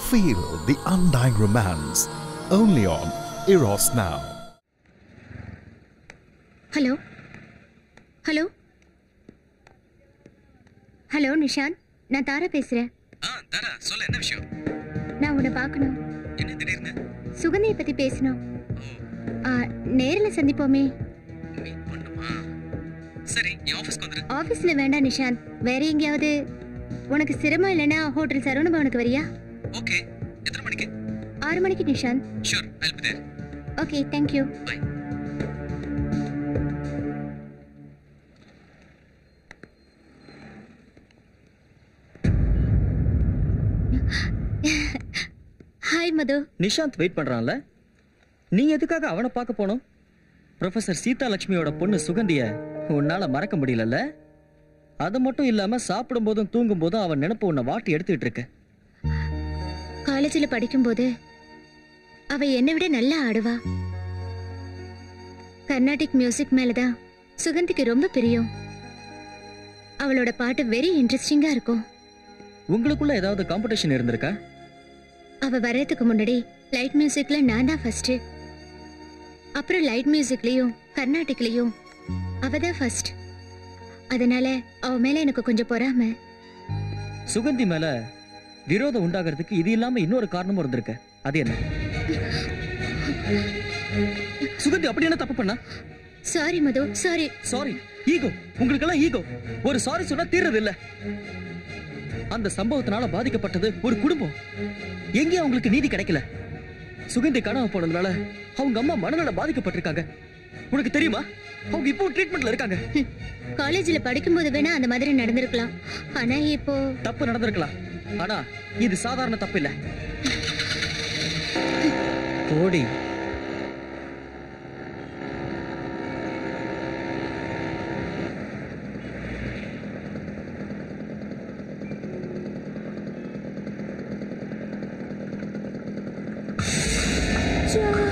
Feel the undying romance only on Eros Now. Hello. Hello. Hello Nishanth, நான் தாரா பேசுறேன். தாரா, சொல்ல என்ன விஷயம்? நான் உன்னை பார்க்கணும். என்ன திடீர்னு? சுகந்தியை பத்தி பேசணும். நேர்ல சந்திப்போமே. மீட் பண்ணுமா? சரி, என் ஆபீஸ்க்கு வந்துரு. ஆபீஸ்ல வேண்டாம் நிஷாந்த், வேற எங்கயாவது. உனக்கு சிரமம் இல்லைன்னா ஹோட்டல் சரவண பவனுக்கு வரியா? ஓகே. எத்தனை மணிக்கு? 6 மணிக்கு Nishanth. Sure, I'll be there. Okay, thank you. Bye. Hi Madhu. Nishanth wait பண்றான்ல, நீங்க எதுக்காக அவனை பார்க்க போனோம்? ப்ரொஃபசர் சீதா லட்சுமியோட பொண்ணு சுகந்திய உன்னால மறக்க முடியலல்ல? அது மட்டும் இல்லாம சாப்பிடும் போதும் தூங்கும் போதும் அவன் நினைப்பு உன்னை வாட்டி எடுத்துக்கிட்டு இருக்க. காலேஜில் படிக்கும்போது அவ என்னை விட நல்லா ஆடுவா. கர்நாடிக் மியூசிக் மேலதான் சுகந்திக்கு ரொம்ப பிரியம். அவளோட பாட்டு வெரி இன்ட்ரெஸ்டிங்கா இருக்கும். உங்களுக்குள்ள ஏதாவது காம்படிஷன் இருந்திருக்கா? அவ வர்றதுக்கு முன்னாடி லைட் மியூசிக்ல நான் தான் ஃபர்ஸ்ட். அப்புறம் லைட் மியூசிக்லயும் கர்நாடிக்லயும் அவ தான் ஃபர்ஸ்ட். அதனால அவ மேல எனக்கு கொஞ்சம் பொறாம. சுகந்தி மேல விரோதம் உண்டாகிறதுக்கு இது இல்லாம இன்னொரு காரணமும் இருந்திருக்கு. அது என்ன? சுகந்தி அப்படி என்ன தப்பு பண்ணா? சாரி மது, சாரி. சாரி? ஈகோ, உங்களுக்கெல்லாம் ஈகோ. ஒரு சாரி சொன்னா தீர்றது இல்ல. அந்த சம்பவத்தினால பாதிக்கப்பட்டது ஒரு குடும்பம். எங்கேயும் அவங்களுக்கு நீதி கிடைக்கல. சுகந்தி காணாம போனதுனால அவங்க அம்மா மனநல பாதிக்கப்பட்டிருக்காங்க. உனக்கு தெரியுமா? அவங்க இப்போ ட்ரீட்மெண்ட்ல இருக்காங்க. காலேஜ்ல படிக்கும்போது வேணா அந்த மாதிரி நடந்திருக்கலாம். ஆனா இப்போ தப்பு நடந்திருக்கலாம். ஆனா இது சாதாரண தப்பு இல்ல. போடி. Joy.